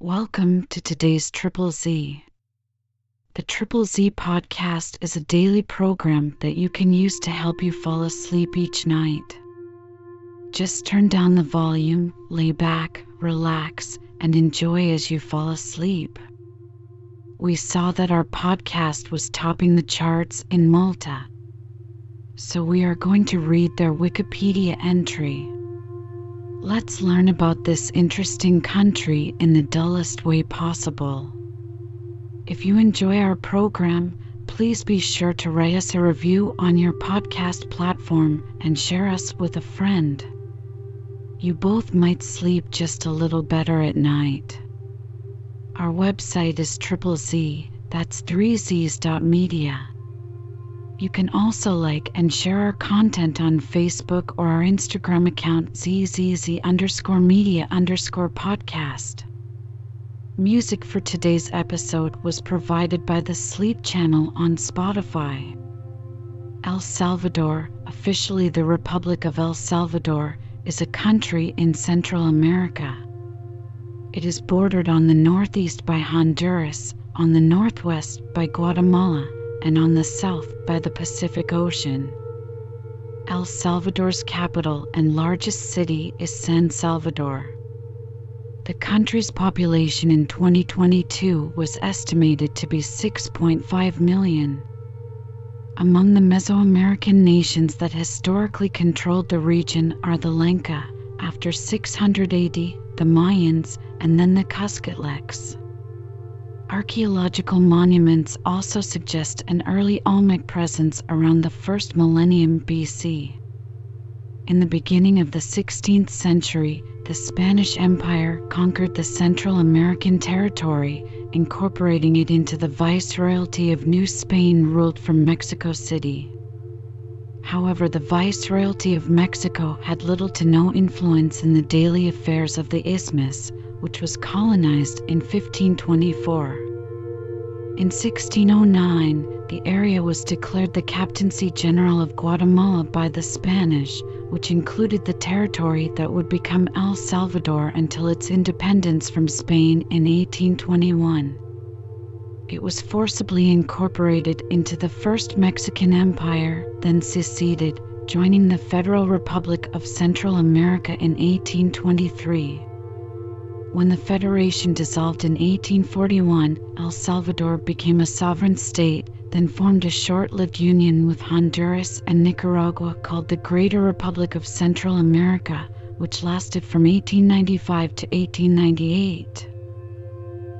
Welcome to today's Triple Z. The Triple Z podcast is a daily program that you can use to help you fall asleep each night. Just turn down the volume, lay back, relax, and enjoy as you fall asleep. We saw that our podcast was topping the charts in Malta, so we are going to read their Wikipedia entry. Let's learn about this interesting country in the dullest way possible. If you enjoy our program, please be sure to write us a review on your podcast platform and share us with a friend. You both might sleep just a little better at night. Our website is Triple Z, that's 3zs.media. You can also like and share our content on Facebook or our Instagram account zzz_media_podcast. Music for today's episode was provided by the Sleep Channel on Spotify. El Salvador, officially the Republic of El Salvador, is a country in Central America. It is bordered on the northeast by Honduras, on the northwest by Guatemala, and on the south by the Pacific Ocean. El Salvador's capital and largest city is San Salvador. The country's population in 2022 was estimated to be 6.5 million. Among the Mesoamerican nations that historically controlled the region are the Lenca, after 600 AD, the Mayans, and then the Cuscatlecs. Archaeological monuments also suggest an early Olmec presence around the first millennium BC. In the beginning of the 16th century, the Spanish Empire conquered the Central American territory, incorporating it into the Viceroyalty of New Spain ruled from Mexico City. However, the Viceroyalty of Mexico had little to no influence in the daily affairs of the Isthmus, which was colonized in 1524. In 1609, the area was declared the Captaincy General of Guatemala by the Spanish, which included the territory that would become El Salvador until its independence from Spain in 1821. It was forcibly incorporated into the First Mexican Empire, then seceded, joining the Federal Republic of Central America in 1823. When the Federation dissolved in 1841, El Salvador became a sovereign state, then formed a short-lived union with Honduras and Nicaragua called the Greater Republic of Central America, which lasted from 1895 to 1898.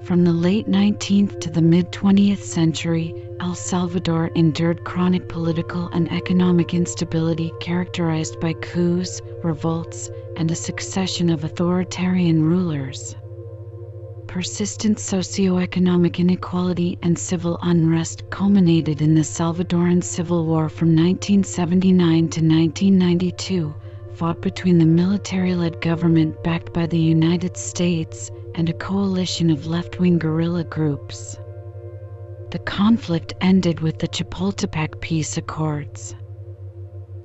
From the late 19th to the mid-20th century, El Salvador endured chronic political and economic instability characterized by coups, revolts, and a succession of authoritarian rulers. Persistent socioeconomic inequality and civil unrest culminated in the Salvadoran Civil War from 1979 to 1992, fought between the military-led government backed by the United States and a coalition of left-wing guerrilla groups. The conflict ended with the Chapultepec Peace Accords.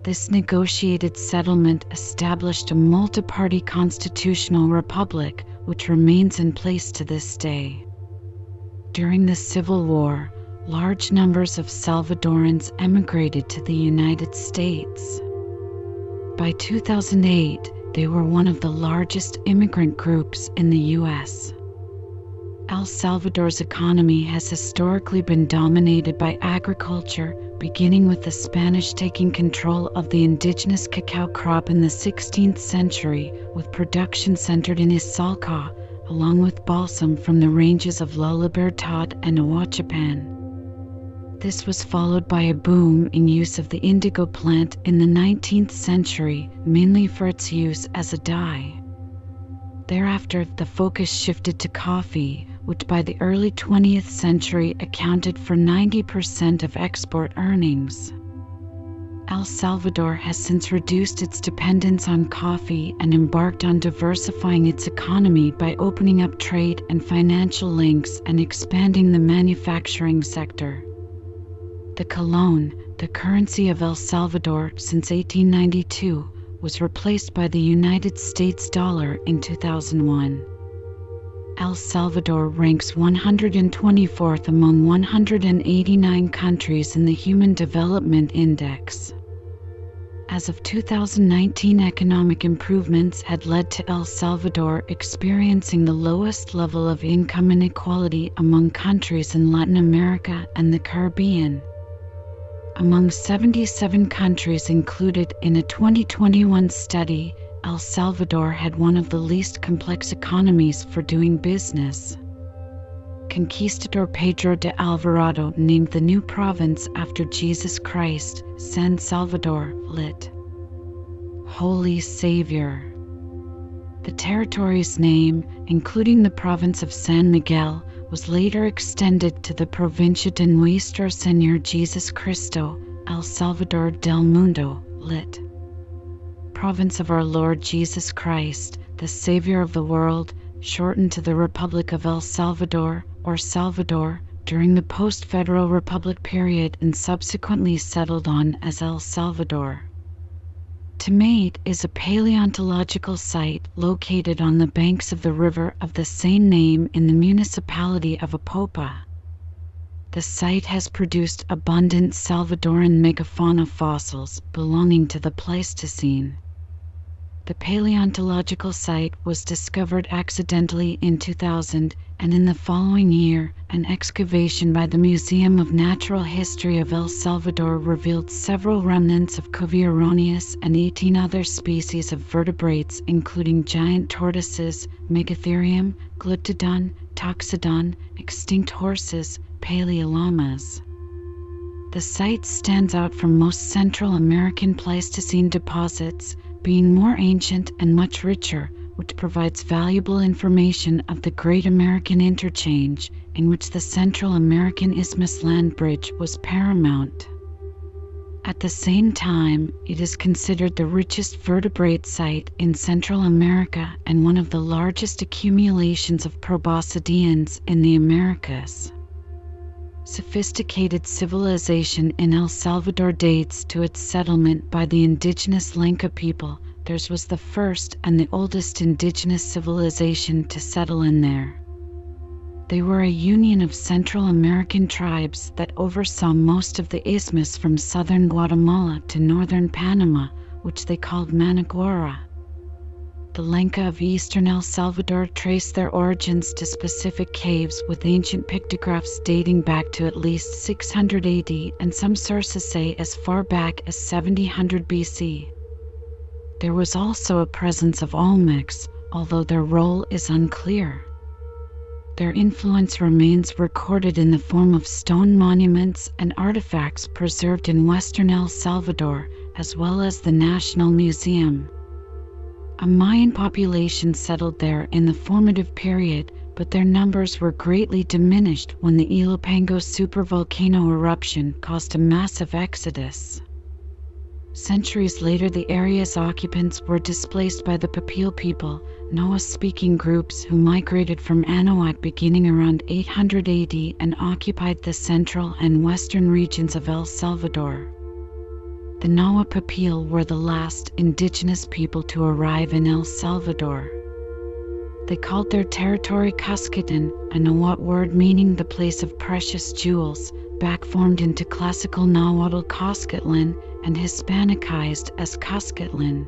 This negotiated settlement established a multi-party constitutional republic, which remains in place to this day. During the Civil War, large numbers of Salvadorans emigrated to the United States. By 2008, they were one of the largest immigrant groups in the U.S. El Salvador's economy has historically been dominated by agriculture, beginning with the Spanish taking control of the indigenous cacao crop in the 16th century, with production centered in Izalca, along with balsam from the ranges of La Libertad and Ahuachapan. This was followed by a boom in use of the indigo plant in the 19th century, mainly for its use as a dye. Thereafter, the focus shifted to coffee, which by the early 20th century accounted for 90% of export earnings. El Salvador has since reduced its dependence on coffee and embarked on diversifying its economy by opening up trade and financial links and expanding the manufacturing sector. The colón, the currency of El Salvador since 1892, was replaced by the United States dollar in 2001. El Salvador ranks 124th among 189 countries in the Human Development Index. As of 2019, economic improvements had led to El Salvador experiencing the lowest level of income inequality among countries in Latin America and the Caribbean. Among 77 countries included in a 2021 study, El Salvador had one of the least complex economies for doing business. Conquistador Pedro de Alvarado named the new province after Jesus Christ, San Salvador, lit. Holy Savior. The territory's name, including the province of San Miguel, was later extended to the Provincia de Nuestro Señor Jesus Cristo, El Salvador del Mundo, lit. Province of our Lord Jesus Christ, the Savior of the world, shortened to the Republic of El Salvador, or Salvador, during the post-Federal Republic period and subsequently settled on as El Salvador. Tamate is a paleontological site located on the banks of the river of the same name in the municipality of Apopa. The site has produced abundant Salvadoran megafauna fossils belonging to the Pleistocene. The paleontological site was discovered accidentally in 2000, and in the following year, an excavation by the Museum of Natural History of El Salvador revealed several remnants of Cuvironeus and 18 other species of vertebrates, including giant tortoises, Megatherium, Glyptodon, Toxodon, extinct horses, paleolamas. The site stands out from most Central American Pleistocene deposits, being more ancient and much richer, which provides valuable information of the Great American Interchange, in which the Central American Isthmus Land Bridge was paramount. At the same time, it is considered the richest vertebrate site in Central America and one of the largest accumulations of proboscideans in the Americas. Sophisticated civilization in El Salvador dates to its settlement by the indigenous Lenca people. Theirs was the first and the oldest indigenous civilization to settle in there. They were a union of Central American tribes that oversaw most of the isthmus from southern Guatemala to northern Panama, which they called Managua. The Lenca of eastern El Salvador trace their origins to specific caves with ancient pictographs dating back to at least 600 AD, and some sources say as far back as 700 BC. There was also a presence of Olmecs, although their role is unclear. Their influence remains recorded in the form of stone monuments and artifacts preserved in western El Salvador, as well as the National Museum. A Mayan population settled there in the formative period, but their numbers were greatly diminished when the Ilopango supervolcano eruption caused a massive exodus. Centuries later, the area's occupants were displaced by the Papil people, Noah-speaking groups who migrated from Anahuac beginning around 800 AD and occupied the central and western regions of El Salvador. The Nawa Papil were the last indigenous people to arrive in El Salvador. They called their territory Cuscatlan, a Nahuatl word meaning the place of precious jewels, back-formed into classical Nahuatl Cuscatlan and Hispanicized as Cuscatlan.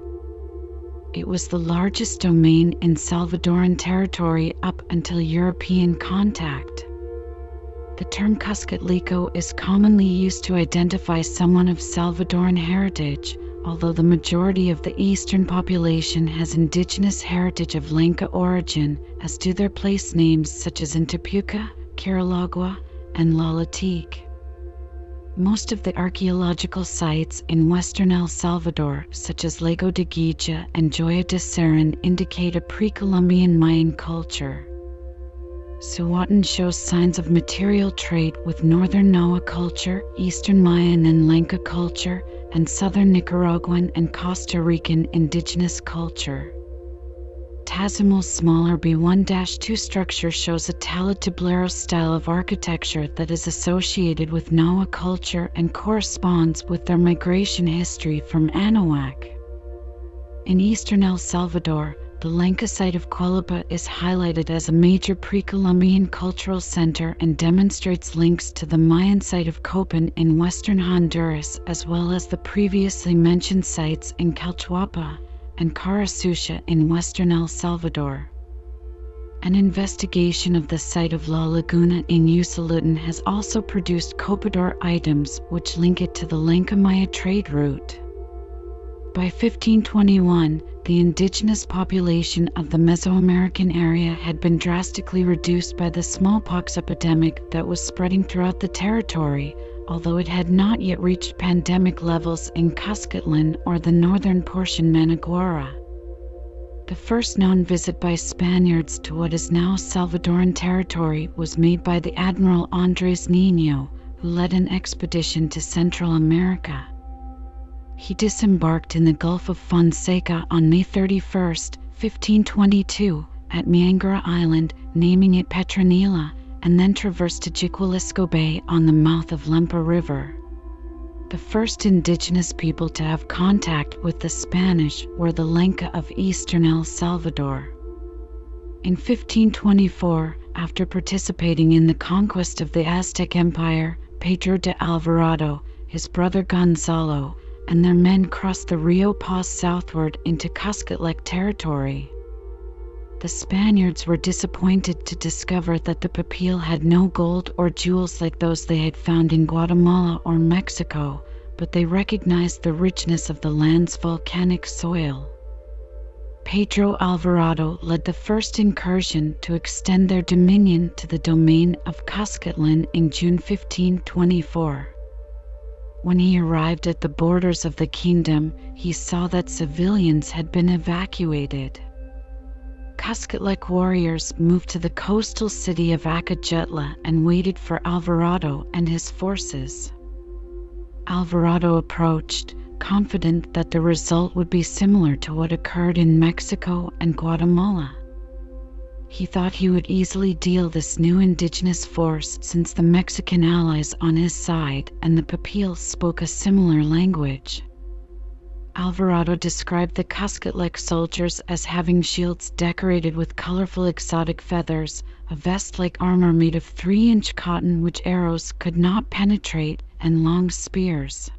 It was the largest domain in Salvadoran territory up until European contact. The term Cuscatlico is commonly used to identify someone of Salvadoran heritage, although the majority of the eastern population has indigenous heritage of Lenca origin, as do their place names such as Intipuca, Carolagua, and Lalatique. Most of the archaeological sites in western El Salvador, such as Lago de Guija and Joya de Serran, indicate a pre-Columbian Mayan culture. Suwatan shows signs of material trade with northern Nahuatl culture, eastern Mayan and Lenca culture, and southern Nicaraguan and Costa Rican indigenous culture. Tazimul's smaller B1-2 structure shows a talatablero style of architecture that is associated with Nahuatl culture and corresponds with their migration history from Anahuac. In eastern El Salvador, The Lenca site of Cuilapa is highlighted as a major pre-Columbian cultural center and demonstrates links to the Mayan site of Copan in western Honduras, as well as the previously mentioned sites in Calchuapa and Carasucia in western El Salvador. An investigation of the site of La Laguna in Usulután has also produced copador items which link it to the Lenca Maya trade route. By 1521, the indigenous population of the Mesoamerican area had been drastically reduced by the smallpox epidemic that was spreading throughout the territory, although it had not yet reached pandemic levels in Cuscatlan or the northern portion Managua. The first known visit by Spaniards to what is now Salvadoran territory was made by the Admiral Andrés Niño, who led an expedition to Central America. He disembarked in the Gulf of Fonseca on May 31, 1522, at Miangara Island, naming it Petronila, and then traversed to Jiquilisco Bay on the mouth of Lempa River. The first indigenous people to have contact with the Spanish were the Lenca of eastern El Salvador. In 1524, after participating in the conquest of the Aztec Empire, Pedro de Alvarado, his brother Gonzalo, and their men crossed the Rio Paz southward into Cuscatlec territory. The Spaniards were disappointed to discover that the Papil had no gold or jewels like those they had found in Guatemala or Mexico, but they recognized the richness of the land's volcanic soil. Pedro Alvarado led the first incursion to extend their dominion to the domain of Cuscatlan in June 1524. When he arrived at the borders of the kingdom, he saw that civilians had been evacuated. Cuscatlec warriors moved to the coastal city of Acajutla and waited for Alvarado and his forces. Alvarado approached, confident that the result would be similar to what occurred in Mexico and Guatemala. He thought he would easily deal this new indigenous force since the Mexican allies on his side and the Papil spoke a similar language. Alvarado described the Cuscatlec soldiers as having shields decorated with colorful exotic feathers, a vest-like armor made of 3-inch cotton which arrows could not penetrate, and long spears.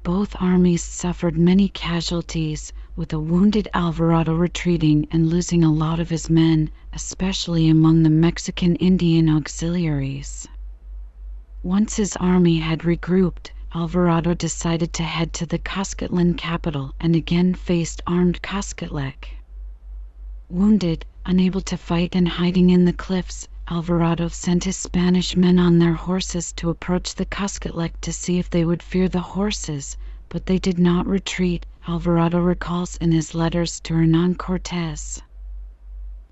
Both armies suffered many casualties, with a wounded Alvarado retreating and losing a lot of his men, especially among the Mexican Indian auxiliaries. Once his army had regrouped, Alvarado decided to head to the Cuscatlan capital and again faced armed Cuscatlec. Wounded, unable to fight and hiding in the cliffs, Alvarado sent his Spanish men on their horses to approach the Cuscatlec to see if they would fear the horses, but they did not retreat, Alvarado recalls in his letters to Hernán Cortés.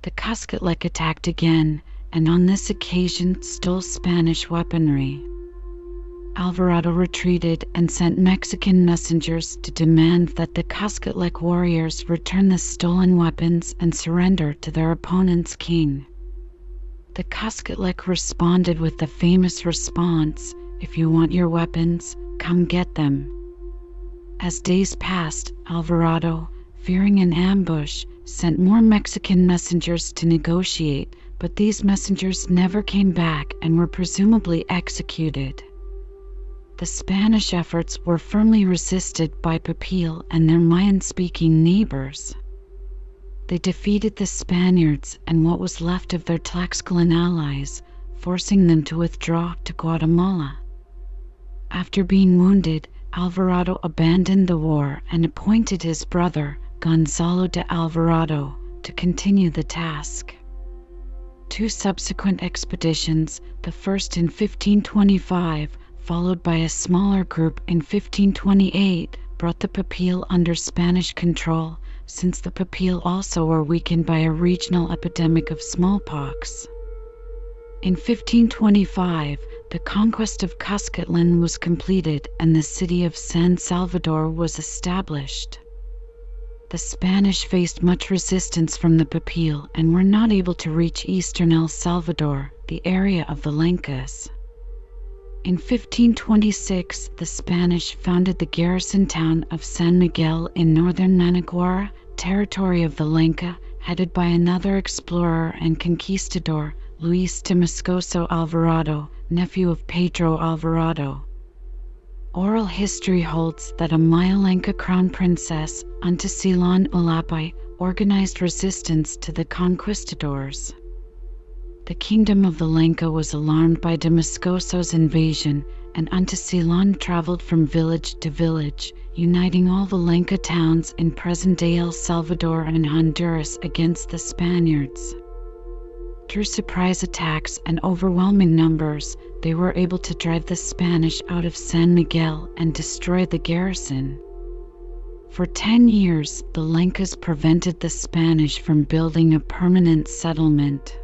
The Cuscatlec attacked again, and on this occasion stole Spanish weaponry. Alvarado retreated and sent Mexican messengers to demand that the Cuscatlec warriors return the stolen weapons and surrender to their opponent's king. The Cuscatlec responded with the famous response, "If you want your weapons, come get them." As days passed, Alvarado, fearing an ambush, sent more Mexican messengers to negotiate, but these messengers never came back and were presumably executed. The Spanish efforts were firmly resisted by Papil and their Mayan-speaking neighbors. They defeated the Spaniards and what was left of their Tlaxcalan allies, forcing them to withdraw to Guatemala. After being wounded, Alvarado abandoned the war and appointed his brother, Gonzalo de Alvarado, to continue the task. Two subsequent expeditions, the first in 1525, followed by a smaller group in 1528, brought the Papil under Spanish control, since the Papil also were weakened by a regional epidemic of smallpox. In 1525, the conquest of Cuscatlan was completed and the city of San Salvador was established. The Spanish faced much resistance from the Papil and were not able to reach eastern El Salvador, the area of the Lencas. In 1526, the Spanish founded the garrison town of San Miguel in northern Managua, territory of the Lenca, headed by another explorer and conquistador, Luis de Moscoso Alvarado, nephew of Pedro Alvarado. Oral history holds that a Maya Lenca crown princess, Antesilan Ulapi, organized resistance to the conquistadors. The kingdom of the Lenca was alarmed by de Moscoso's invasion, and Antesilan traveled from village to village, uniting all the Lenca towns in present-day El Salvador and Honduras against the Spaniards. Through surprise attacks and overwhelming numbers, they were able to drive the Spanish out of San Miguel and destroy the garrison. For 10 years, the Lencas prevented the Spanish from building a permanent settlement.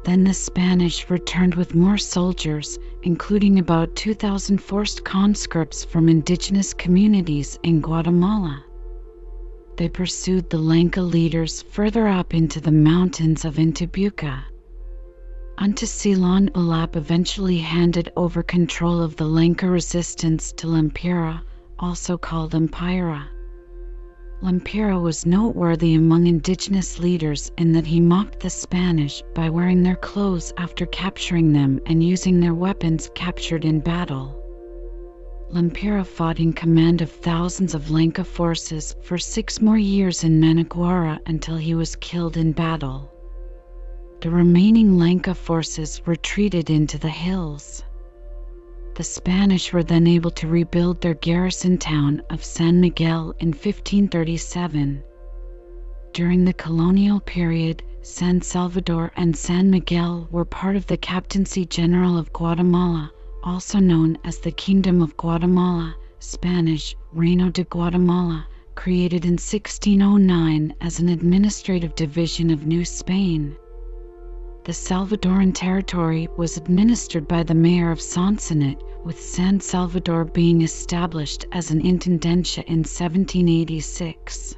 Then the Spanish returned with more soldiers, including about 2,000 forced conscripts from indigenous communities in Guatemala. They pursued the Lenca leaders further up into the mountains of Intibuca. Antesilan Ulap eventually handed over control of the Lenca resistance to Lempira, also called Lempira. Lempira was noteworthy among indigenous leaders in that he mocked the Spanish by wearing their clothes after capturing them and using their weapons captured in battle. Lempira fought in command of thousands of Lenca forces for 6 more years in Managuara until he was killed in battle. The remaining Lenca forces retreated into the hills. The Spanish were then able to rebuild their garrison town of San Miguel in 1537. During the colonial period, San Salvador and San Miguel were part of the Captaincy General of Guatemala, also known as the Kingdom of Guatemala, Spanish, Reino de Guatemala, created in 1609 as an administrative division of New Spain. The Salvadoran territory was administered by the mayor of Sonsonate, with San Salvador being established as an intendencia in 1786.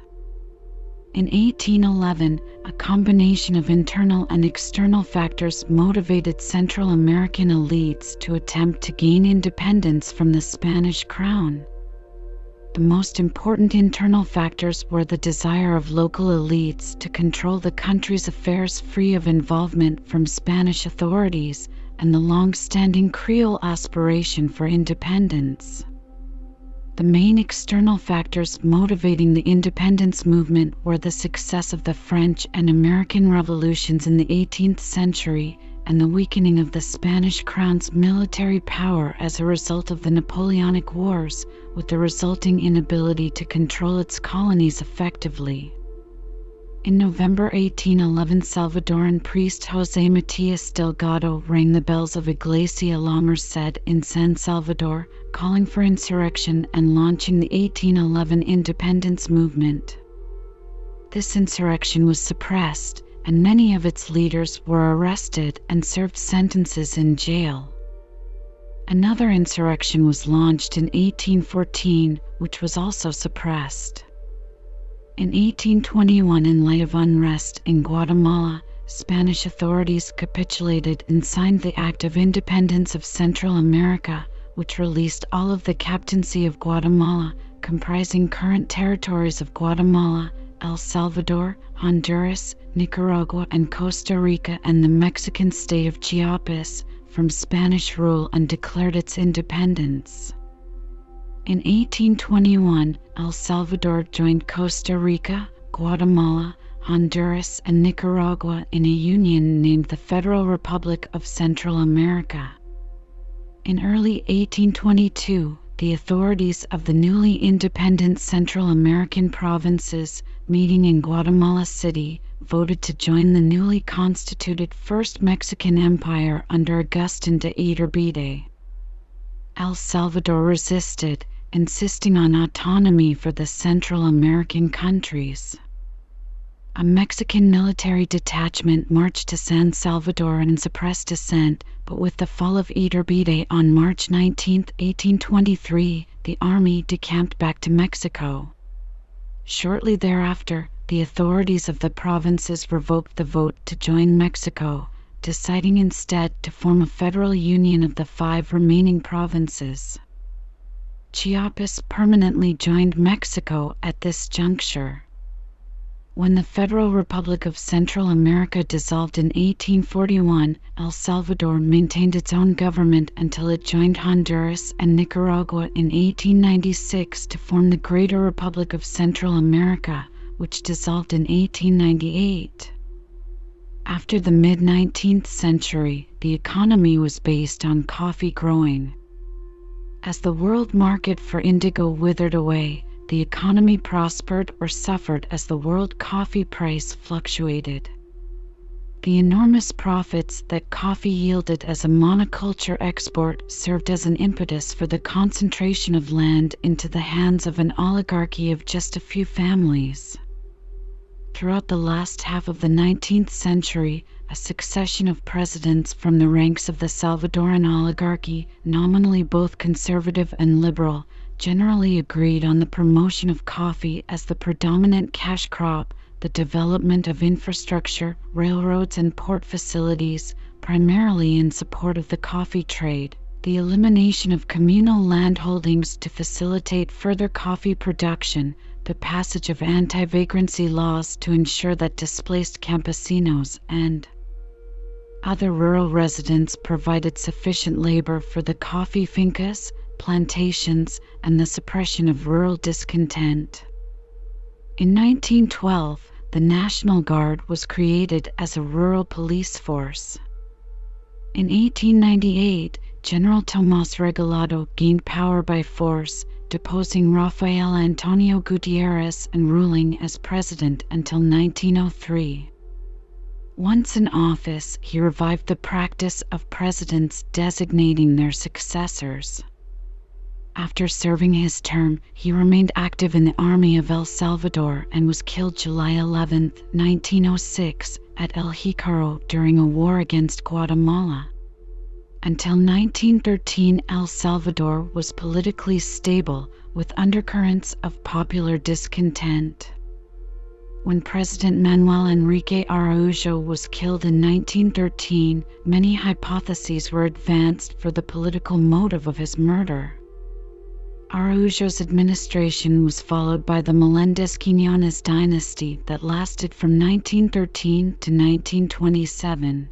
In 1811, a combination of internal and external factors motivated Central American elites to attempt to gain independence from the Spanish crown. The most important internal factors were the desire of local elites to control the country's affairs free of involvement from Spanish authorities and the long-standing Creole aspiration for independence. The main external factors motivating the independence movement were the success of the French and American revolutions in the 18th century and the weakening of the Spanish crown's military power as a result of the Napoleonic Wars, with the resulting inability to control its colonies effectively. In November 1811, Salvadoran priest José Matías Delgado rang the bells of Iglesia La Merced in San Salvador, calling for insurrection and launching the 1811 independence movement. This insurrection was suppressed, and many of its leaders were arrested and served sentences in jail. Another insurrection was launched in 1814, which was also suppressed. In 1821, in light of unrest in Guatemala, Spanish authorities capitulated and signed the Act of Independence of Central America, which released all of the Captaincy of Guatemala, comprising current territories of Guatemala, El Salvador, Honduras, Nicaragua, and Costa Rica, and the Mexican state of Chiapas, from Spanish rule, and declared its independence. In 1821, El Salvador joined Costa Rica, Guatemala, Honduras, and Nicaragua in a union named the Federal Republic of Central America. In early 1822, the authorities of the newly independent Central American provinces, meeting in Guatemala City, voted to join the newly constituted First Mexican Empire under Agustín de Iturbide. El Salvador resisted, insisting on autonomy for the Central American countries. A Mexican military detachment marched to San Salvador and suppressed dissent, but with the fall of Iturbide on March 19, 1823, the army decamped back to Mexico. Shortly thereafter, the authorities of the provinces revoked the vote to join Mexico, deciding instead to form a federal union of the 5 remaining provinces. Chiapas permanently joined Mexico at this juncture. When the Federal Republic of Central America dissolved in 1841, El Salvador maintained its own government until it joined Honduras and Nicaragua in 1896 to form the Greater Republic of Central America, which dissolved in 1898. After the mid-19th century, the economy was based on coffee growing. As the world market for indigo withered away, the economy prospered or suffered as the world coffee price fluctuated. The enormous profits that coffee yielded as a monoculture export served as an impetus for the concentration of land into the hands of an oligarchy of just a few families. Throughout the last half of the 19th century, a succession of presidents from the ranks of the Salvadoran oligarchy, nominally both conservative and liberal, generally agreed on the promotion of coffee as the predominant cash crop, the development of infrastructure, railroads and port facilities, primarily in support of the coffee trade, the elimination of communal land holdings to facilitate further coffee production, the passage of anti-vagrancy laws to ensure that displaced campesinos and other rural residents provided sufficient labor for the coffee fincas, plantations, and the suppression of rural discontent. In 1912, the National Guard was created as a rural police force. In 1898, General Tomás Regalado gained power by force, deposing Rafael Antonio Gutierrez and ruling as president until 1903. Once in office, he revived the practice of presidents designating their successors. After serving his term, he remained active in the Army of El Salvador and was killed July 11, 1906, at El Jícaro during a war against Guatemala. Until 1913, El Salvador was politically stable, with undercurrents of popular discontent. When President Manuel Enrique Araujo was killed in 1913, many hypotheses were advanced for the political motive of his murder. Araujo's administration was followed by the Melendez-Quiñones dynasty that lasted from 1913 to 1927.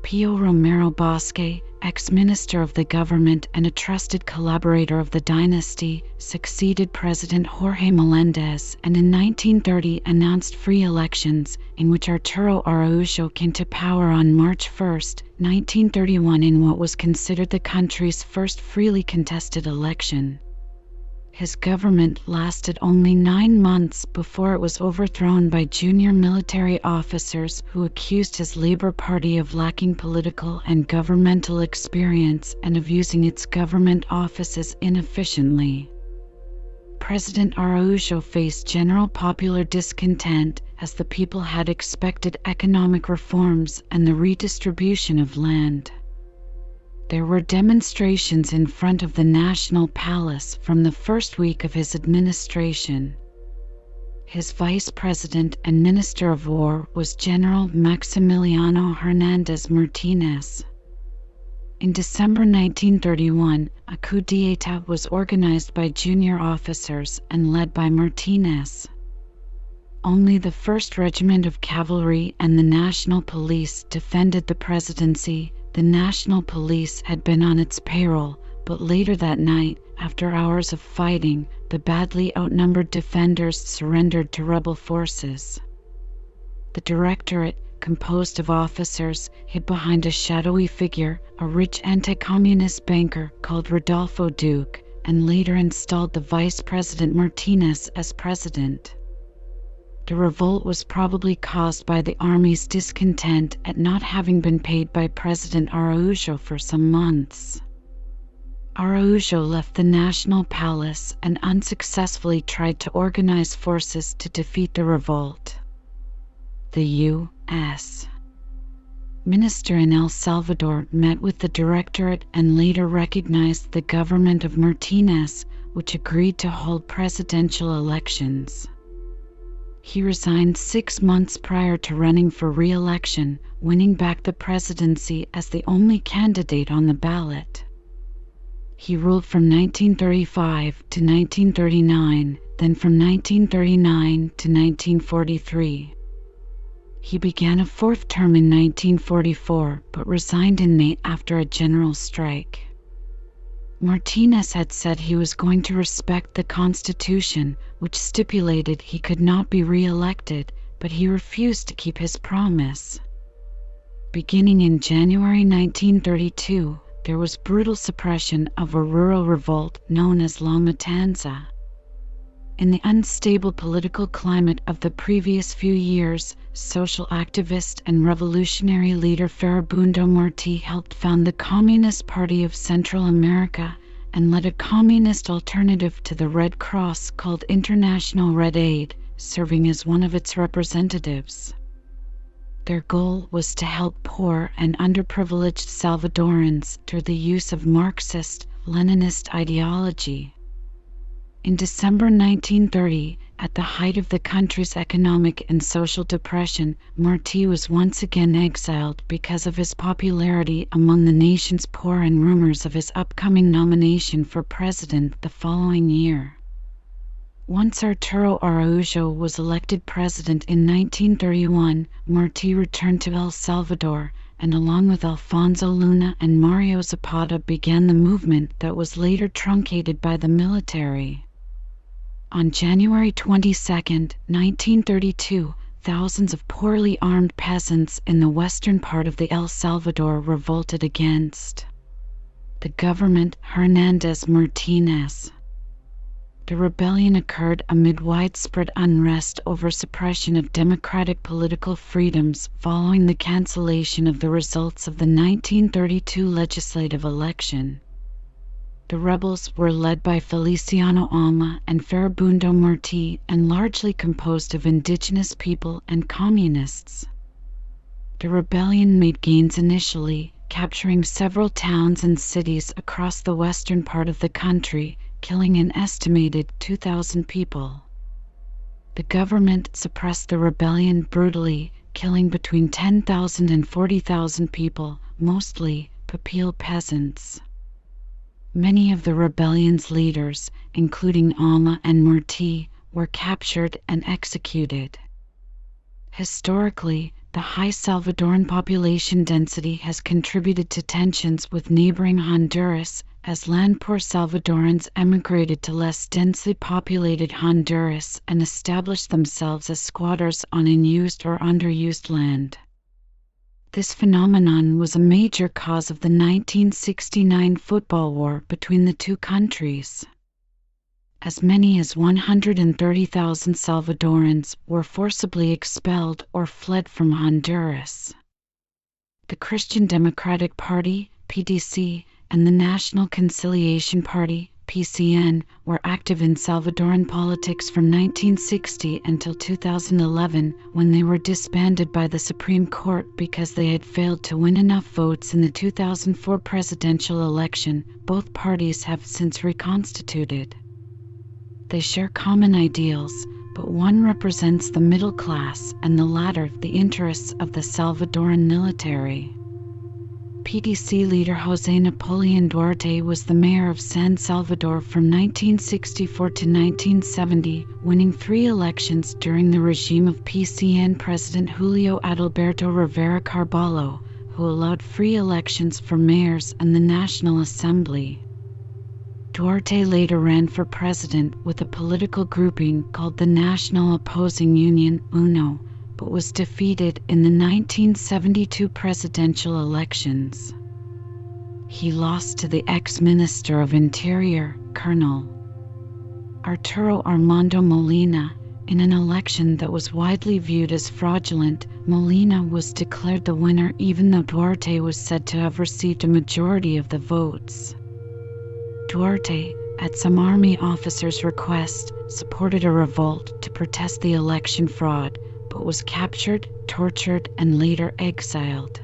Pío Romero Bosque, ex-minister of the government and a trusted collaborator of the dynasty, succeeded President Jorge Melendez and in 1930 announced free elections, in which Arturo Araujo came to power on March 1, 1931 in what was considered the country's first freely contested election. His government lasted only 9 months before it was overthrown by junior military officers who accused his Labour Party of lacking political and governmental experience and of using its government offices inefficiently. President Araujo faced general popular discontent as the people had expected economic reforms and the redistribution of land. There were demonstrations in front of the National Palace from the first week of his administration. His vice president and minister of war was General Maximiliano Hernández Martínez. In December 1931, a coup d'état was organized by junior officers and led by Martínez. Only the 1st Regiment of Cavalry and the National Police defended the presidency. The National Police had been on its payroll, but later that night, after hours of fighting, the badly outnumbered defenders surrendered to rebel forces. The Directorate, composed of officers, hid behind a shadowy figure, a rich anti-communist banker called Rodolfo Duque, and later installed the Vice President Martínez as president. The revolt was probably caused by the army's discontent at not having been paid by President Araujo for some months. Araujo left the National Palace and unsuccessfully tried to organize forces to defeat the revolt. The U.S. minister in El Salvador met with the Directorate and later recognized the government of Martínez, which agreed to hold presidential elections. He resigned 6 months prior to running for re-election, winning back the presidency as the only candidate on the ballot. He ruled from 1935 to 1939, then from 1939 to 1943. He began a fourth term in 1944, but resigned in May after a general strike. Martinez had said he was going to respect the Constitution, which stipulated he could not be re-elected, but he refused to keep his promise. Beginning in January 1932, there was brutal suppression of a rural revolt known as La Matanza. In the unstable political climate of the previous few years, social activist and revolutionary leader Farabundo Martí helped found the Communist Party of Central America and led a communist alternative to the Red Cross called International Red Aid, serving as one of its representatives. Their goal was to help poor and underprivileged Salvadorans through the use of Marxist-Leninist ideology. In December 1930, at the height of the country's economic and social depression, Martí was once again exiled because of his popularity among the nation's poor and rumors of his upcoming nomination for president the following year. Once Arturo Araujo was elected president in 1931, Martí returned to El Salvador, and along with Alfonso Luna and Mario Zapata began the movement that was later truncated by the military. On January 22, 1932, thousands of poorly armed peasants in the western part of the El Salvador revolted against the government Hernández Martínez. The rebellion occurred amid widespread unrest over suppression of democratic political freedoms following the cancellation of the results of the 1932 legislative election. The rebels were led by Feliciano Alma and Farabundo Martí and largely composed of indigenous people and communists. The rebellion made gains initially, capturing several towns and cities across the western part of the country, killing an estimated 2,000 people. The government suppressed the rebellion brutally, killing between 10,000 and 40,000 people, mostly Papil peasants. Many of the rebellion's leaders, including Alma and Martí, were captured and executed. Historically, the high Salvadoran population density has contributed to tensions with neighboring Honduras, as land-poor Salvadorans emigrated to less densely populated Honduras and established themselves as squatters on unused or underused land. This phenomenon was a major cause of the 1969 football war between the two countries. As many as 130,000 Salvadorans were forcibly expelled or fled from Honduras. The Christian Democratic Party, PDC, and the National Conciliation Party, PCN, were active in Salvadoran politics from 1960 until 2011, when they were disbanded by the Supreme Court because they had failed to win enough votes in the 2004 presidential election. Both parties have since reconstituted. They share common ideals, but one represents the middle class and the latter the interests of the Salvadoran military. PDC leader José Napoleón Duarte was the mayor of San Salvador from 1964 to 1970, winning 3 elections during the regime of PCN President Julio Adalberto Rivera Carballo, who allowed free elections for mayors and the National Assembly. Duarte later ran for president with a political grouping called the National Opposing Union, UNO, but was defeated in the 1972 presidential elections. He lost to the ex-Minister of Interior, Colonel Arturo Armando Molina. In an election that was widely viewed as fraudulent, Molina was declared the winner even though Duarte was said to have received a majority of the votes. Duarte, at some army officers' request, supported a revolt to protest the election fraud, but was captured, tortured, and later exiled.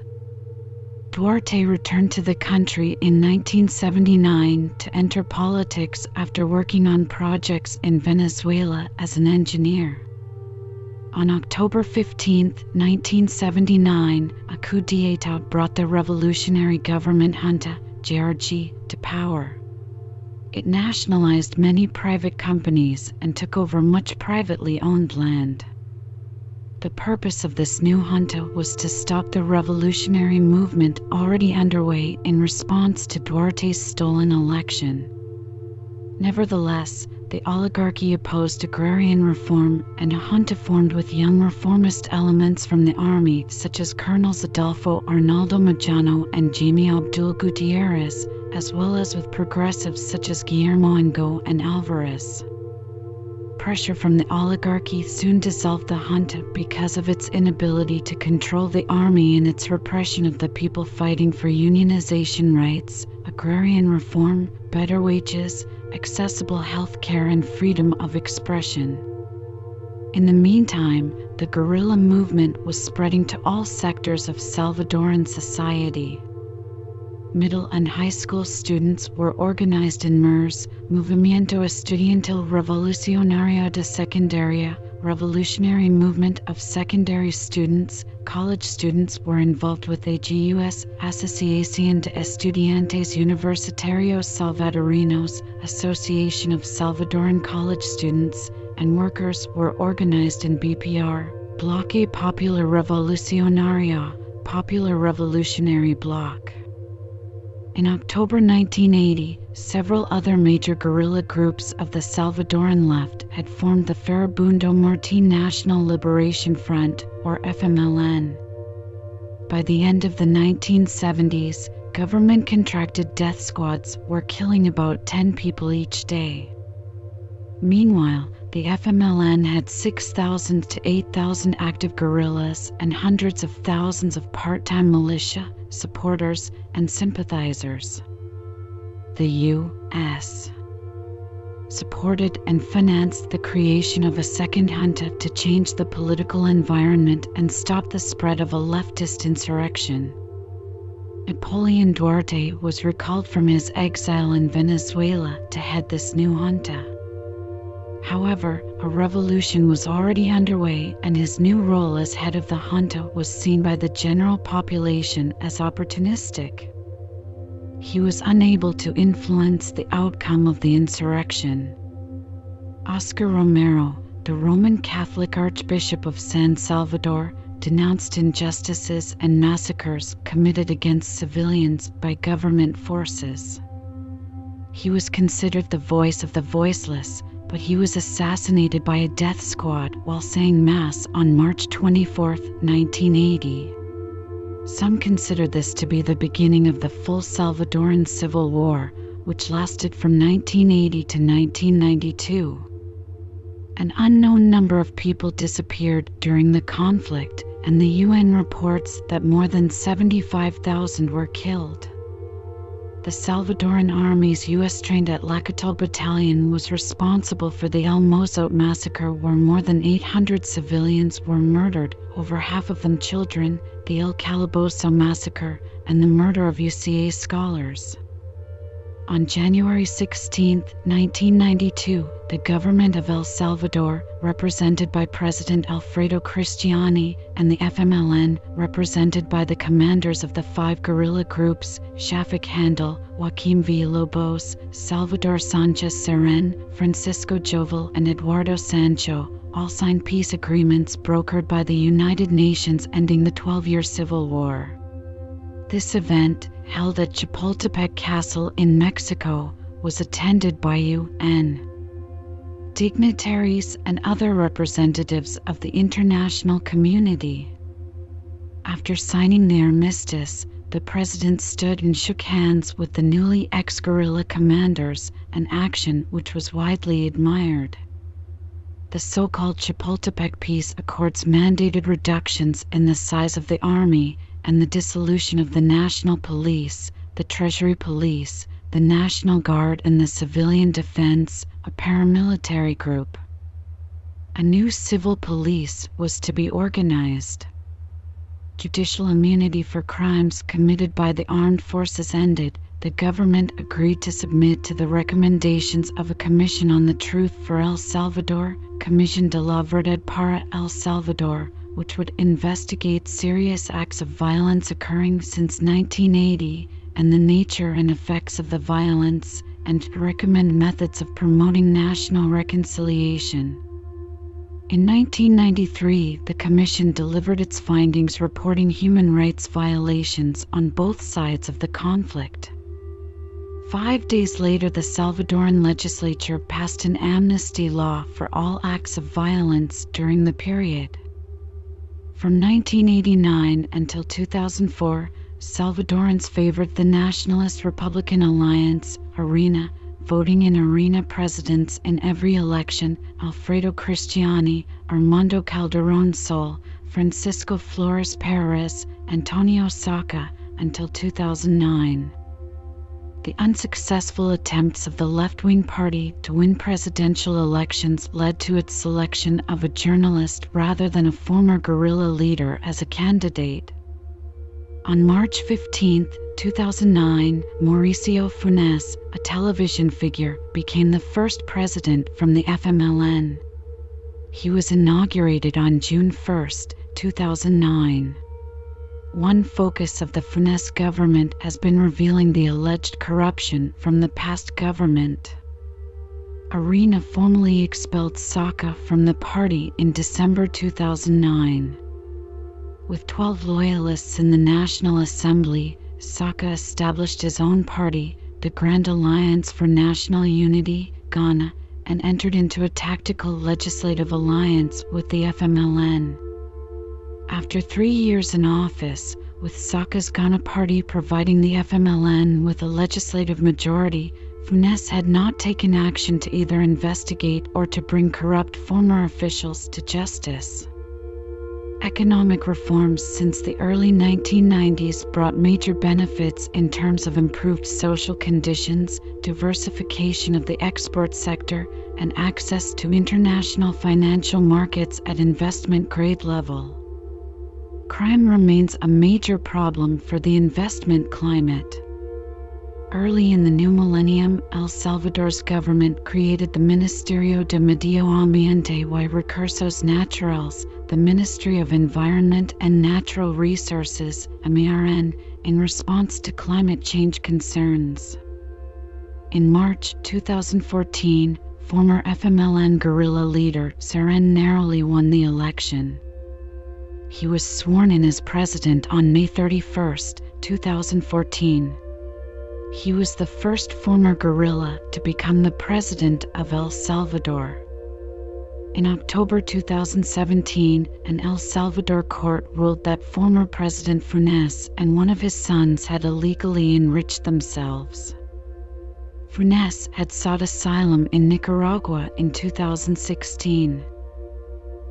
Duarte returned to the country in 1979 to enter politics after working on projects in Venezuela as an engineer. On October 15, 1979, a coup d'etat brought the revolutionary government junta, JRG, to power. It nationalized many private companies and took over much privately owned land. The purpose of this new junta was to stop the revolutionary movement already underway in response to Duarte's stolen election. Nevertheless, the oligarchy opposed agrarian reform, and a junta formed with young reformist elements from the army such as Colonels Adolfo Arnaldo Moyano and Jaime Abdul Gutierrez, as well as with progressives such as Guillermo Ango and Alvarez. Pressure from the oligarchy soon dissolved the junta because of its inability to control the army and its repression of the people fighting for unionization rights, agrarian reform, better wages, accessible health care, and freedom of expression. In the meantime, the guerrilla movement was spreading to all sectors of Salvadoran society. Middle and high school students were organized in MERS, Movimiento Estudiantil Revolucionario de Secundaria, Revolutionary Movement of Secondary Students. College students were involved with AGUS, Asociación de Estudiantes Universitarios Salvadorinos, Association of Salvadoran College Students, and workers were organized in BPR, Bloque Popular Revolucionario, Popular Revolutionary Bloc. In October 1980, several other major guerrilla groups of the Salvadoran left had formed the Farabundo Martín National Liberation Front, or FMLN. By the end of the 1970s, government-contracted death squads were killing about 10 people each day. Meanwhile, the FMLN had 6,000 to 8,000 active guerrillas and hundreds of thousands of part-time militia, supporters, and sympathizers. The U.S. supported and financed the creation of a second junta to change the political environment and stop the spread of a leftist insurrection. Napoleon Duarte was recalled from his exile in Venezuela to head this new junta. However, a revolution was already underway, and his new role as head of the junta was seen by the general population as opportunistic. He was unable to influence the outcome of the insurrection. Oscar Romero, the Roman Catholic Archbishop of San Salvador, denounced injustices and massacres committed against civilians by government forces. He was considered the voice of the voiceless, but he was assassinated by a death squad while saying Mass on March 24, 1980. Some consider this to be the beginning of the full Salvadoran Civil War, which lasted from 1980 to 1992. An unknown number of people disappeared during the conflict, and the UN reports that more than 75,000 were killed. The Salvadoran Army's U.S.-trained Atlacatal Battalion was responsible for the El Mozo massacre, where more than 800 civilians were murdered, over half of them children, the El Calabozo massacre, and the murder of UCA scholars. On January 16, 1992, the government of El Salvador, represented by President Alfredo Cristiani, and the FMLN, represented by the commanders of the 5 guerrilla groups, Shafik Handel, Joaquim Villalobos, Salvador Sanchez Seren, Francisco Jovel, and Eduardo Sancho, all signed peace agreements brokered by the United Nations ending the 12-year civil war. This event, held at Chapultepec Castle in Mexico, was attended by UN dignitaries and other representatives of the international community. After signing the armistice, the president stood and shook hands with the newly ex-guerrilla commanders, an action which was widely admired. The so-called Chapultepec Peace Accords mandated reductions in the size of the army and the dissolution of the National Police, the Treasury Police, the National Guard, and the Civilian Defense, a paramilitary group. A new civil police was to be organized. Judicial immunity for crimes committed by the armed forces ended. The government agreed to submit to the recommendations of a Commission on the Truth for El Salvador, Comisión de la Verdad para El Salvador, which would investigate serious acts of violence occurring since 1980 and the nature and effects of the violence, and to recommend methods of promoting national reconciliation. In 1993, the Commission delivered its findings reporting human rights violations on both sides of the conflict. 5 days later, the Salvadoran legislature passed an amnesty law for all acts of violence during the period. From 1989 until 2004, Salvadorans favored the Nationalist Republican Alliance, ARENA, voting in ARENA presidents in every election: Alfredo Cristiani, Armando Calderón Sol, Francisco Flores Perez, Antonio Saca, until 2009. The unsuccessful attempts of the left-wing party to win presidential elections led to its selection of a journalist rather than a former guerrilla leader as a candidate. On March 15, 2009, Mauricio Funes, a television figure, became the first president from the FMLN. He was inaugurated on June 1, 2009. One focus of the Funes government has been revealing the alleged corruption from the past government. ARENA formally expelled Saca from the party in December 2009. With 12 loyalists in the National Assembly, Saca established his own party, the Grand Alliance for National Unity, Ghana, and entered into a tactical legislative alliance with the FMLN. After 3 years in office, with Saca's Ghana party providing the FMLN with a legislative majority, Funes had not taken action to either investigate or to bring corrupt former officials to justice. Economic reforms since the early 1990s brought major benefits in terms of improved social conditions, diversification of the export sector, and access to international financial markets at investment-grade level. Crime remains a major problem for the investment climate. Early in the new millennium, El Salvador's government created the Ministerio de Medio Ambiente y Recursos Naturales, the Ministry of Environment and Natural Resources, MERN, in response to climate change concerns. In March 2014, former FMLN guerrilla leader Seren narrowly won the election. He was sworn in as president on May 31, 2014. He was the first former guerrilla to become the president of El Salvador. In October 2017, an El Salvador court ruled that former President Funes and one of his sons had illegally enriched themselves. Funes had sought asylum in Nicaragua in 2016.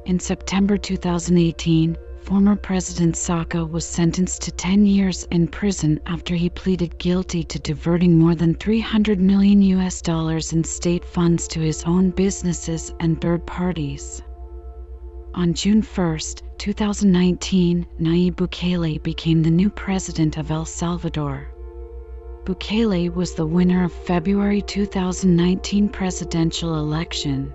In September 2018, former President Saca was sentenced to 10 years in prison after he pleaded guilty to diverting more than $300 million in state funds to his own businesses and third parties. On June 1, 2019, Nayib Bukele became the new president of El Salvador. Bukele was the winner of February 2019 presidential election.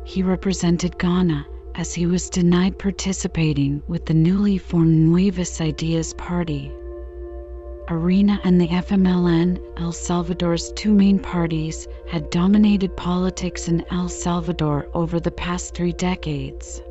He represented Ghana, as he was denied participating with the newly formed Nuevas Ideas party. ARENA and the FMLN, El Salvador's two main parties, had dominated politics in El Salvador over the past 3 decades.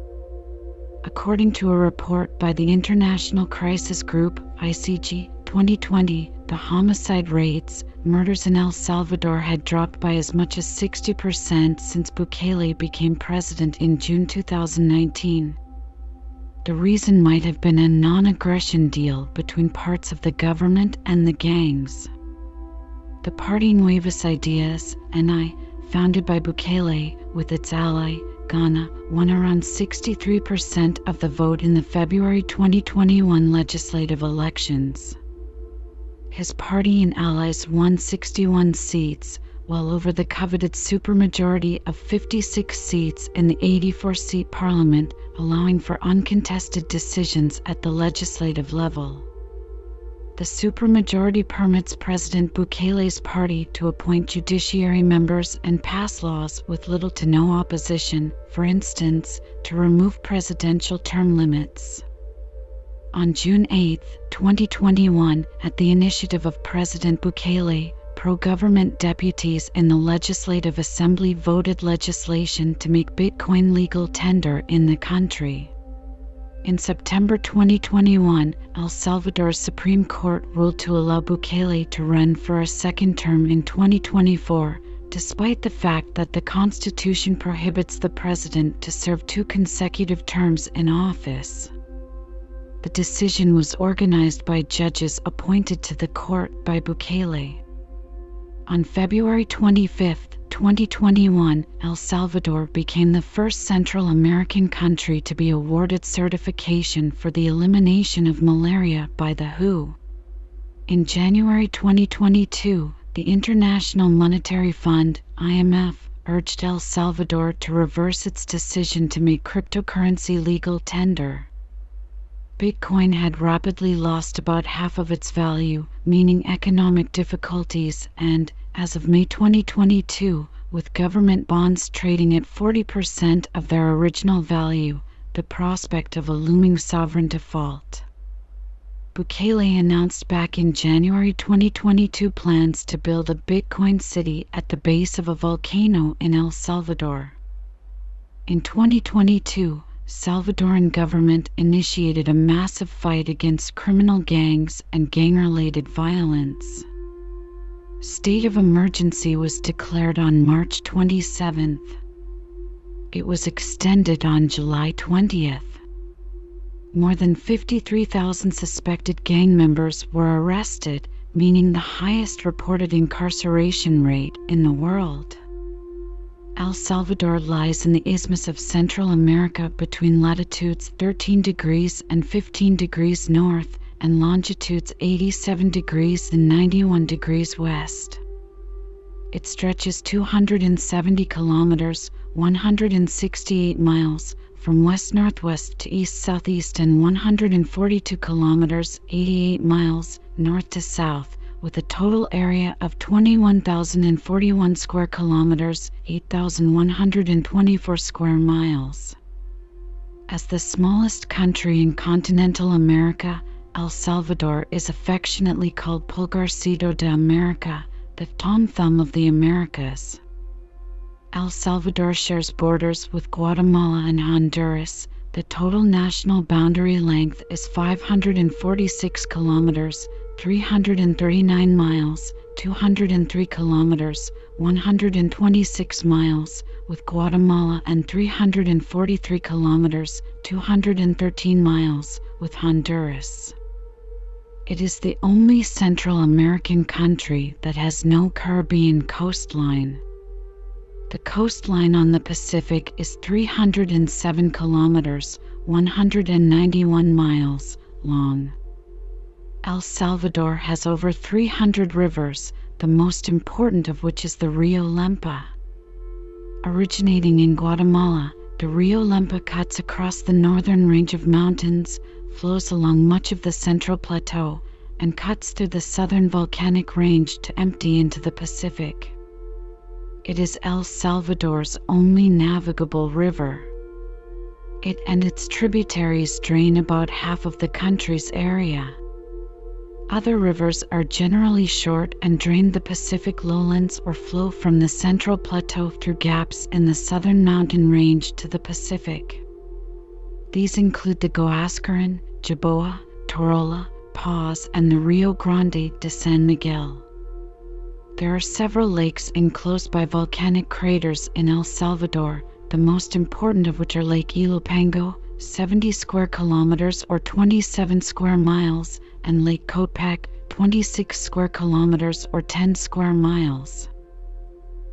According to a report by the International Crisis Group, ICG, 2020, the homicide rates, murders in El Salvador had dropped by as much as 60% since Bukele became president in June 2019. The reason might have been a non-aggression deal between parts of the government and the gangs. The party Nuevas Ideas, NI, founded by Bukele, with its ally, Ghana, won around 63% of the vote in the February 2021 legislative elections. His party and allies won 61 seats, well over the coveted supermajority of 56 seats in the 84-seat parliament, allowing for uncontested decisions at the legislative level. The supermajority permits President Bukele's party to appoint judiciary members and pass laws with little to no opposition, for instance, to remove presidential term limits. On June 8, 2021, at the initiative of President Bukele, pro-government deputies in the Legislative Assembly voted legislation to make Bitcoin legal tender in the country. In September 2021, El Salvador's Supreme Court ruled to allow Bukele to run for a second term in 2024, despite the fact that the Constitution prohibits the president to serve 2 consecutive terms in office. The decision was organized by judges appointed to the court by Bukele. On February 25, 2021, El Salvador became the first Central American country to be awarded certification for the elimination of malaria by the WHO. In January 2022, the International Monetary Fund, IMF, urged El Salvador to reverse its decision to make cryptocurrency legal tender. Bitcoin had rapidly lost about half of its value, meaning economic difficulties, and, as of May 2022, with government bonds trading at 40% of their original value, the prospect of a looming sovereign default. Bukele announced back in January 2022 plans to build a Bitcoin city at the base of a volcano in El Salvador. In 2022, Salvadoran government initiated a massive fight against criminal gangs and gang-related violence. State of emergency was declared on March 27th. It was extended on July 20th. More than 53,000 suspected gang members were arrested, meaning the highest reported incarceration rate in the world. El Salvador lies in the Isthmus of Central America between latitudes 13 degrees and 15 degrees north and longitudes 87 degrees and 91 degrees west. It stretches 270 kilometers, 168 miles, from west-northwest to east-southeast and 142 kilometers, 88 miles, north to south, with a total area of 21,041 square kilometers, 8,124 square miles. As the smallest country in continental America, El Salvador is affectionately called Pulgarcito de America, the Tom Thumb of the Americas. El Salvador shares borders with Guatemala and Honduras. The total national boundary length is 546 kilometers, 339 miles, 203 kilometers, 126 miles, with Guatemala, and 343 kilometers, 213 miles, with Honduras. It is the only Central American country that has no Caribbean coastline. The coastline on the Pacific is 307 kilometers, 191 miles, long. El Salvador has over 300 rivers, the most important of which is the Rio Lempa. Originating in Guatemala, the Rio Lempa cuts across the northern range of mountains, flows along much of the central plateau, and cuts through the southern volcanic range to empty into the Pacific. It is El Salvador's only navigable river. It and its tributaries drain about half of the country's area. Other rivers are generally short and drain the Pacific lowlands or flow from the central plateau through gaps in the southern mountain range to the Pacific. These include the Goascaran, Jaboa, Torola, Paz, and the Rio Grande de San Miguel. There are several lakes enclosed by volcanic craters in El Salvador, the most important of which are Lake Ilopango, 70 square kilometers or 27 square miles, and Lake Coatpac, 26 square kilometers or 10 square miles.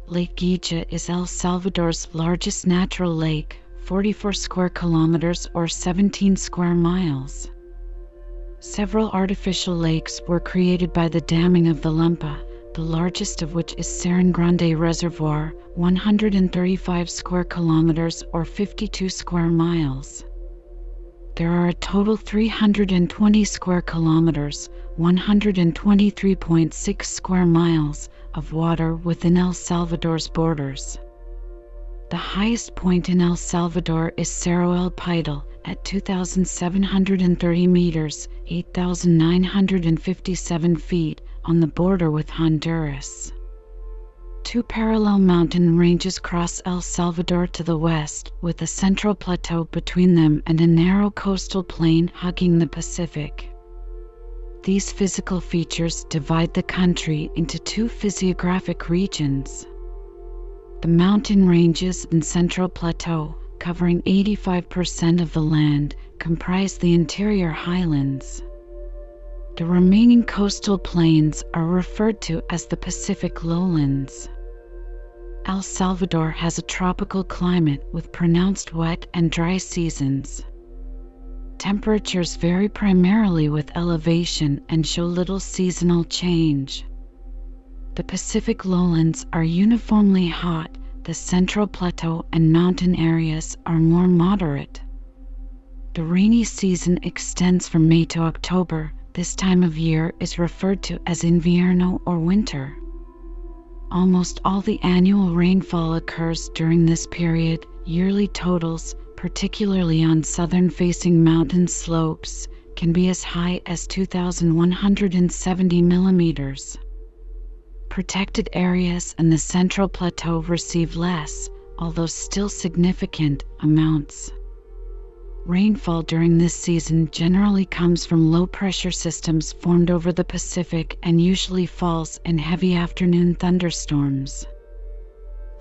Lake Guija is El Salvador's largest natural lake, 44 square kilometers or 17 square miles. Several artificial lakes were created by the damming of the Lempa, the largest of which is Serran Grande Reservoir, 135 square kilometers or 52 square miles. There are a total 320 square kilometers, 123.6 square miles, of water within El Salvador's borders. The highest point in El Salvador is Cerro El Paidal at 2,730 meters, 8,957 feet, on the border with Honduras. Two parallel mountain ranges cross El Salvador to the west, with a central plateau between them and a narrow coastal plain hugging the Pacific. These physical features divide the country into two physiographic regions. The mountain ranges and Central Plateau, covering 85% of the land, comprise the interior highlands. The remaining coastal plains are referred to as the Pacific lowlands. El Salvador has a tropical climate with pronounced wet and dry seasons. Temperatures vary primarily with elevation and show little seasonal change. The Pacific lowlands are uniformly hot. The Central Plateau and mountain areas are more moderate. The rainy season extends from May to October. This time of year is referred to as invierno or winter. Almost all the annual rainfall occurs during this period. Yearly totals, particularly on southern-facing mountain slopes, can be as high as 2,170 millimeters. Protected areas and the Central Plateau receive less, although still significant, amounts. Rainfall during this season generally comes from low-pressure systems formed over the Pacific and usually falls in heavy afternoon thunderstorms.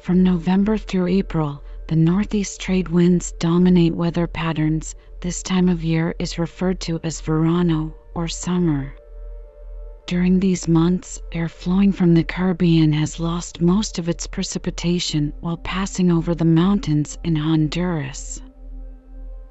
From November through April, the northeast trade winds dominate weather patterns. This time of year is referred to as verano, or summer. During these months, air flowing from the Caribbean has lost most of its precipitation while passing over the mountains in Honduras.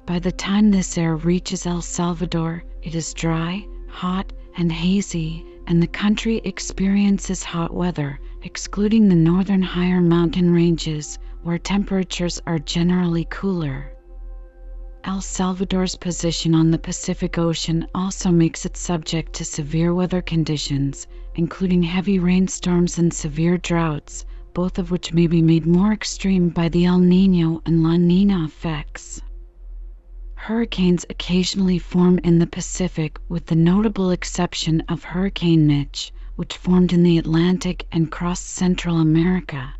By the time this air reaches El Salvador, it is dry, hot, and hazy, and the country experiences hot weather, excluding the northern higher mountain ranges, where temperatures are generally cooler. El Salvador's position on the Pacific Ocean also makes it subject to severe weather conditions, including heavy rainstorms and severe droughts, both of which may be made more extreme by the El Niño and La Niña effects. Hurricanes occasionally form in the Pacific, with the notable exception of Hurricane Mitch, which formed in the Atlantic and crossed Central America.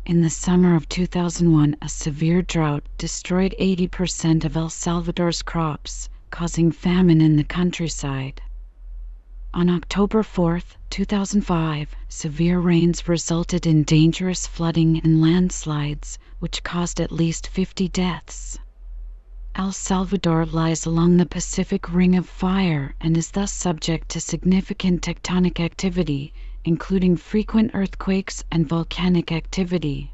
In the summer of 2001, a severe drought destroyed 80% of El Salvador's crops, causing famine in the countryside. On October 4, 2005, severe rains resulted in dangerous flooding and landslides, which caused at least 50 deaths. El Salvador lies along the Pacific Ring of Fire and is thus subject to significant tectonic activity, including frequent earthquakes and volcanic activity.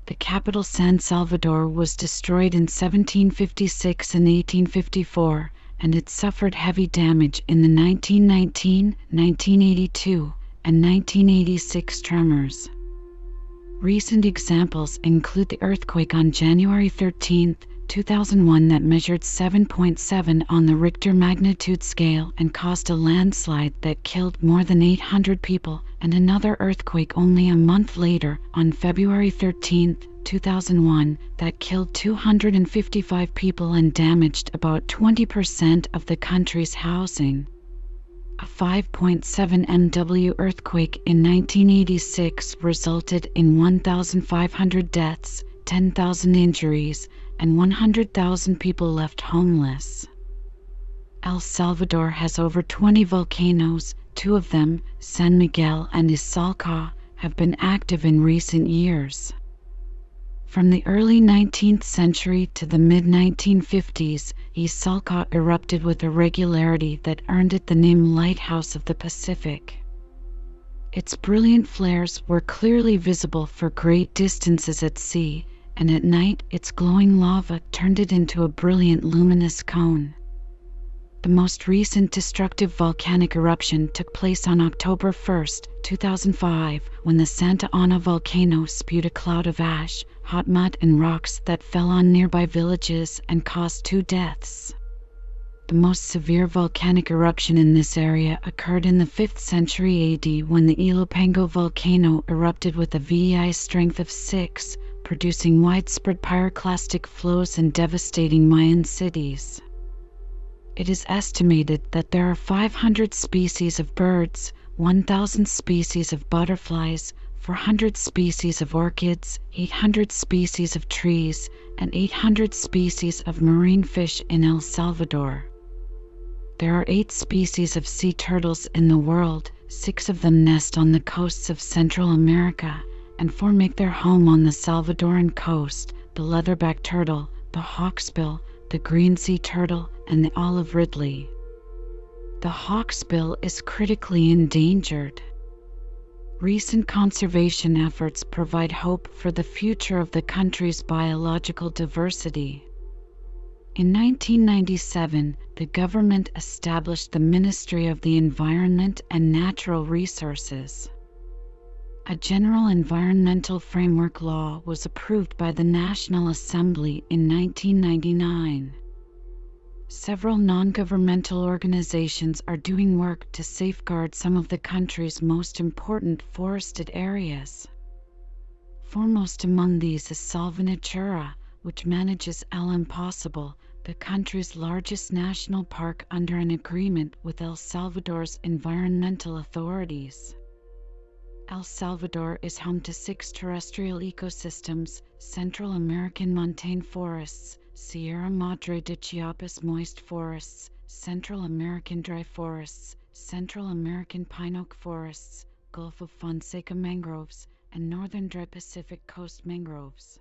The capital San Salvador was destroyed in 1756 and 1854, and it suffered heavy damage in the 1919, 1982, and 1986 tremors. Recent examples include the earthquake on January 13, 2001 that measured 7.7 on the Richter magnitude scale and caused a landslide that killed more than 800 people, and another earthquake only a month later, on February 13, 2001, that killed 255 people and damaged about 20% of the country's housing. A 5.7 MW earthquake in 1986 resulted in 1,500 deaths, 10,000 injuries, and 100,000 people left homeless. El Salvador has over 20 volcanoes. Two of them, San Miguel and Izalca, have been active in recent years. From the early 19th century to the mid-1950s, Izalca erupted with a regularity that earned it the name Lighthouse of the Pacific. Its brilliant flares were clearly visible for great distances at sea, and at night its glowing lava turned it into a brilliant luminous cone. The most recent destructive volcanic eruption took place on October 1, 2005, when the Santa Ana volcano spewed a cloud of ash, hot mud and rocks that fell on nearby villages and caused 2 deaths. The most severe volcanic eruption in this area occurred in the 5th century AD when the Ilopango volcano erupted with a VEI strength of 6, producing widespread pyroclastic flows and devastating Mayan cities. It is estimated that there are 500 species of birds, 1,000 species of butterflies, 400 species of orchids, 800 species of trees, and 800 species of marine fish in El Salvador. There are 8 species of sea turtles in the world. 6 of them nest on the coasts of Central America, and 4 make their home on the Salvadoran coast: the leatherback turtle, the hawksbill, the green sea turtle, and the olive ridley. The hawksbill is critically endangered. Recent conservation efforts provide hope for the future of the country's biological diversity. In 1997, the government established the Ministry of the Environment and Natural Resources. A general environmental framework law was approved by the National Assembly in 1999. Several non-governmental organizations are doing work to safeguard some of the country's most important forested areas. Foremost among these is Salvanatura, which manages El Impossible, the country's largest national park, under an agreement with El Salvador's environmental authorities. El Salvador is home to 6 terrestrial ecosystems: Central American montane forests, Sierra Madre de Chiapas moist forests, Central American dry forests, Central American pine oak forests, Gulf of Fonseca mangroves, and Northern dry Pacific coast mangroves.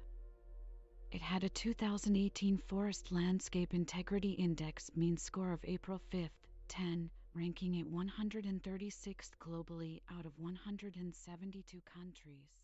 It had a 2018 Forest Landscape Integrity Index mean score of April 5, 10, ranking it 136th globally out of 172 countries.